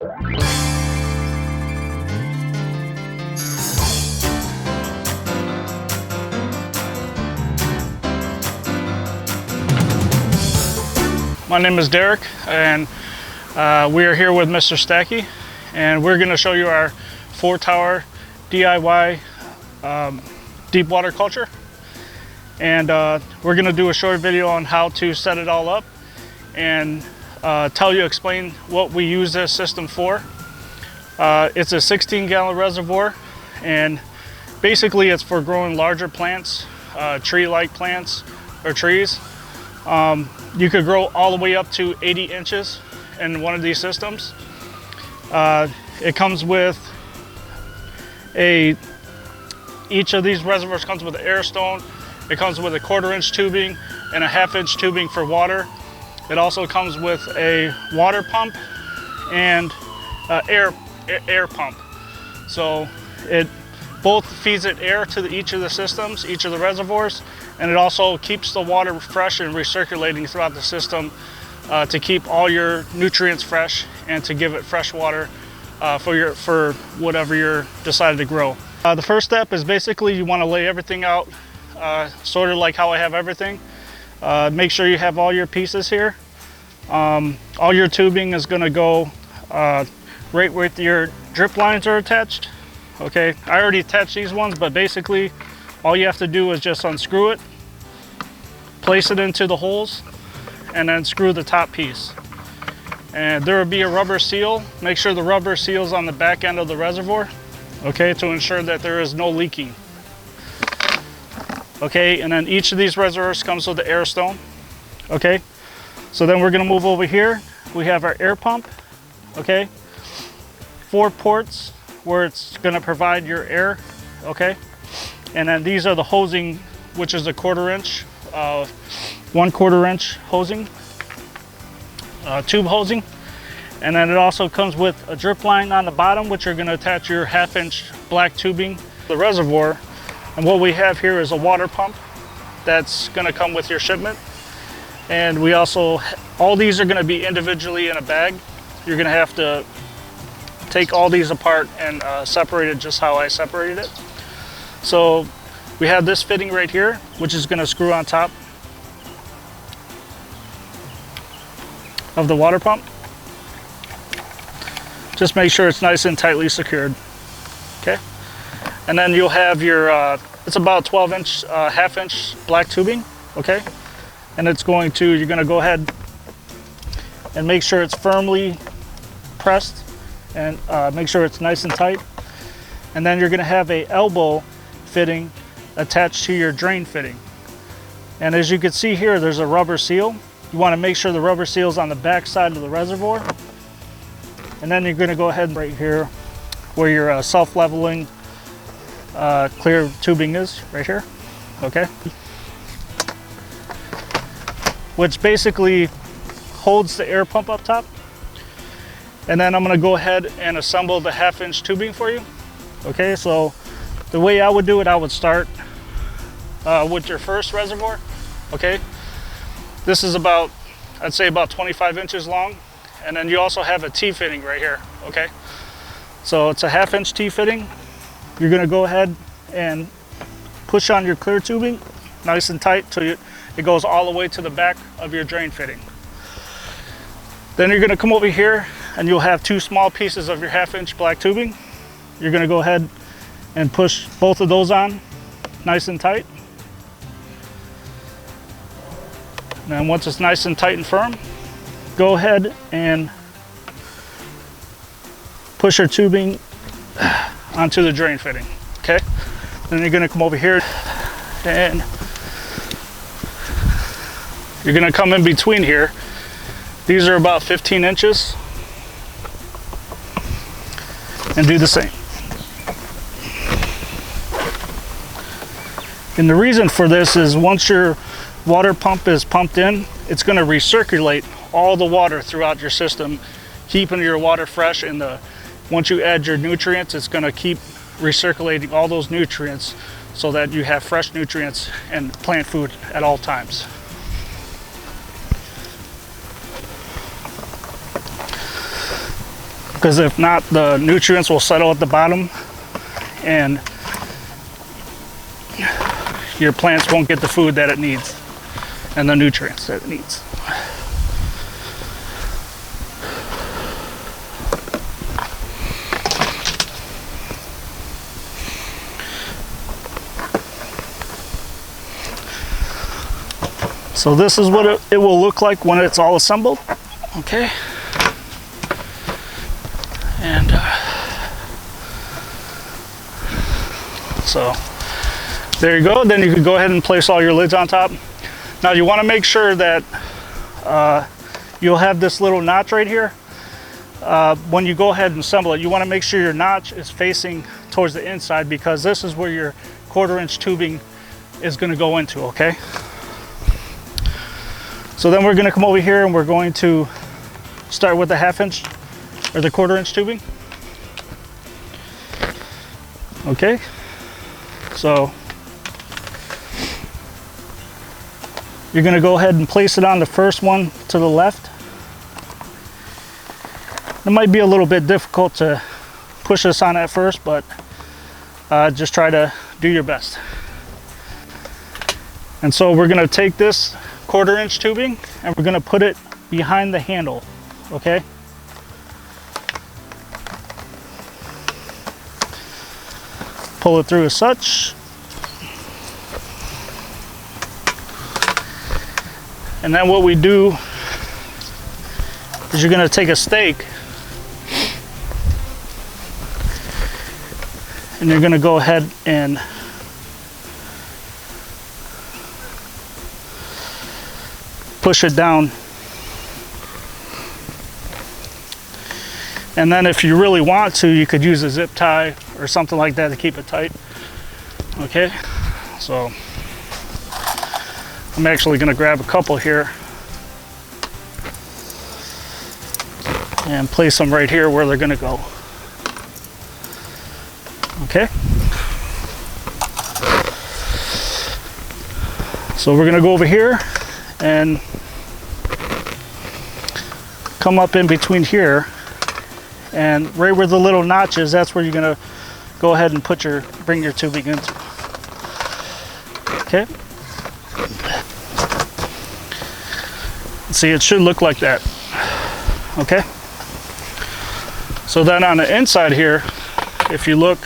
My name is Derek, and we are here with Mr. Stacky, and we're going to show you our 4-tower DIY deep water culture. And we're going to do a short video on how to set it all up and explain what we use this system for. It's a 16-gallon reservoir, and basically it's for growing larger plants, tree-like plants or trees. You could grow all the way up to 80 inches in one of these systems. It comes with each of these reservoirs comes with an air stone. It comes with a 1/4-inch tubing and a 1/2-inch tubing for water. It also comes with a water pump and air pump. So it both feeds it air to each of the systems, each of the reservoirs, and it also keeps the water fresh and recirculating throughout the system to keep all your nutrients fresh and to give it fresh water for whatever you're decided to grow. The first step is basically you want to lay everything out sort of like how I have everything. Make sure you have all your pieces here. All your tubing is going to go right where your drip lines are attached. Okay, I already attached these ones, but basically all you have to do is just unscrew it, place it into the holes, and then screw the top piece. And there will be a rubber seal. Make sure the rubber seal is on the back end of the reservoir, okay, to ensure that there is no leaking. Okay, and then each of these reservoirs comes with the air stone. Okay, so then we're going to move over here. We have our air pump. Okay, 4 ports where it's going to provide your air. Okay, and then these are the hosing, which is a 1/4-inch, 1/4-inch hosing, tube hosing. And then it also comes with a drip line on the bottom, which you're going to attach your 1/2-inch black tubing to the reservoir. And what we have here is a water pump that's going to come with your shipment. And we also, all these are going to be individually in a bag. You're going to have to take all these apart and separate it just how I separated it. So we have this fitting right here, which is going to screw on top of the water pump. Just make sure it's nice and tightly secured. Okay, and then you'll have your it's about 12-inch 1/2-inch black tubing. Okay, and you're going to go ahead and make sure it's firmly pressed and make sure it's nice and tight. And then you're going to have a elbow fitting attached to your drain fitting. And as you can see here, there's a rubber seal. You want to make sure the rubber seal is on the back side of the reservoir. And then you're going to go ahead right here where your self-leveling clear tubing is, right here. Okay, which basically holds the air pump up top. And then I'm going to go ahead and assemble the 1/2-inch tubing for you. Okay, so the way I would do it, I would start with your first reservoir. Okay, this is about, I'd say about 25 inches long. And then you also have a T-fitting right here. Okay, so it's a 1/2-inch T-fitting. You're going to go ahead and push on your clear tubing nice and tight till it goes all the way to the back of your drain fitting. Then you're going to come over here and you'll have 2 small pieces of your 1/2-inch black tubing. You're going to go ahead and push both of those on nice and tight. And then once it's nice and tight and firm, go ahead and push your tubing onto the drain fitting. Okay, then you're going to come over here and you're going to come in between here. These are about 15 inches and do the same. And the reason for this is once your water pump is pumped in, it's going to recirculate all the water throughout your system, keeping your water fresh. And once you add your nutrients, it's going to keep recirculating all those nutrients so that you have fresh nutrients and plant food at all times. because if not, the nutrients will settle at the bottom and your plants won't get the food that it needs and the nutrients that it needs. So this is what it will look like when it's all assembled. Okay. And so there you go. Then you can go ahead and place all your lids on top. Now you want to make sure that you'll have this little notch right here. When you go ahead and assemble it, you want to make sure your notch is facing towards the inside, because this is where your 1/4" tubing is going to go into, okay? So then we're going to come over here and we're going to start with the 1/2" or the 1/4" tubing. Okay, so you're going to go ahead and place it on the first one to the left. It might be a little bit difficult to push this on at first, but just try to do your best. And so we're going to take this 1/4" tubing and we're going to put it behind the handle, okay? Pull it through as such. And then what we do is you're going to take a stake and you're going to go ahead and push it down. And then if you really want to, you could use a zip tie or something like that to keep it tight. Okay, so I'm actually going to grab a couple here and place them right here where they're going to go. Okay, so we're going to go over here and come up in between here, and right where the little notch is, that's where you're going to go ahead and bring your tubing into. Okay, see, it should look like that. Okay, so then on the inside here, if you look,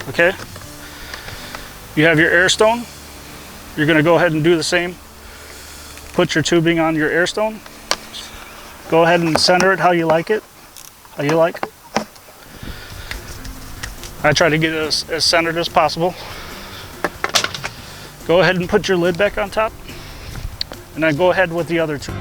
okay, you have your air stone. You're going to go ahead and do the same. Put your tubing on your air stone. Go ahead and center it how you like it. How you like. I try to get it as centered as possible. Go ahead and put your lid back on top. And then go ahead with the other two.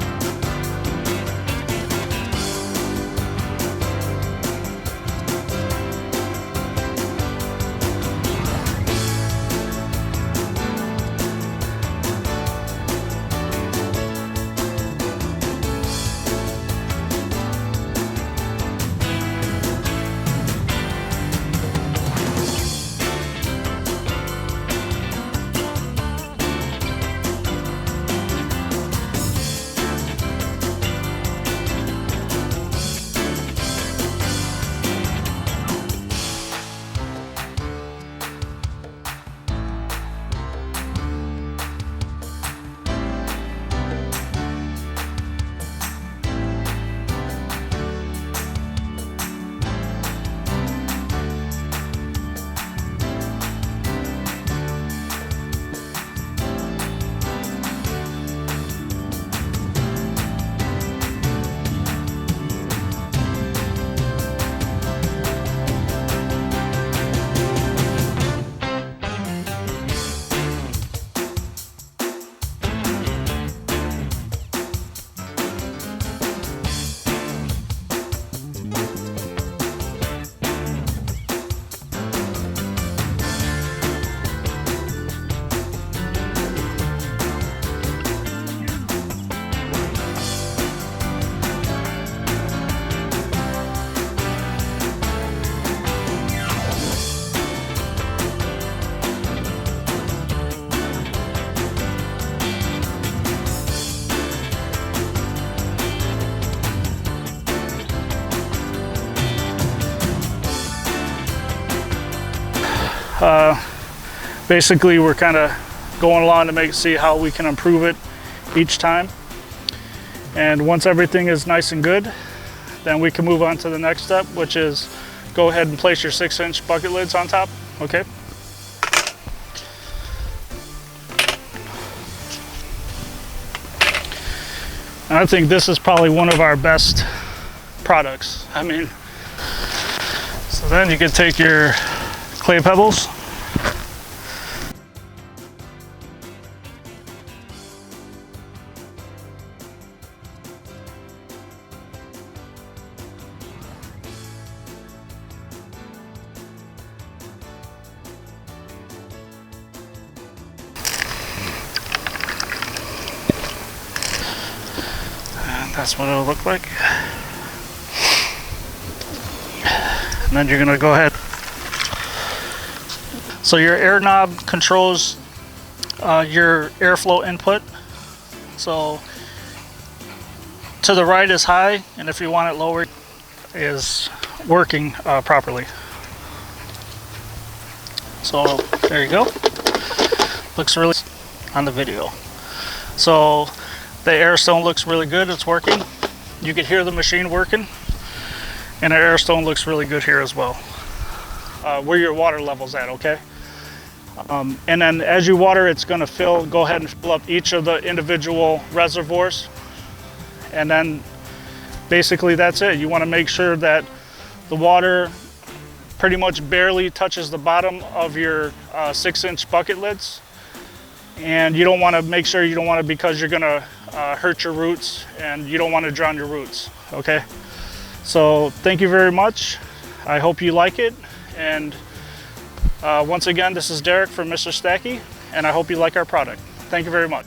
Basically, we're kind of going along to see how we can improve it each time. And once everything is nice and good, then we can move on to the next step, which is go ahead and place your 6-inch bucket lids on top, okay? And I think this is probably one of our best products. I mean, so then you can take your clay pebbles, that's what it'll look like. And then you're gonna go ahead. So your air knob controls your airflow input. So to the right is high, and if you want it lower, is working properly. So there you go. Looks really on the video. So the air stone looks really good, it's working. You can hear the machine working. And the air stone looks really good here as well. Where your water level's at, okay? And then as you water, it's gonna go ahead and fill up each of the individual reservoirs. And then basically that's it. You wanna make sure that the water pretty much barely touches the bottom of your 6-inch bucket lids. And you don't wanna because you're gonna hurt your roots, and you don't wanna drown your roots, okay? So thank you very much. I hope you like it. And once again, this is Derek from Mr. Stacky, and I hope you like our product. Thank you very much.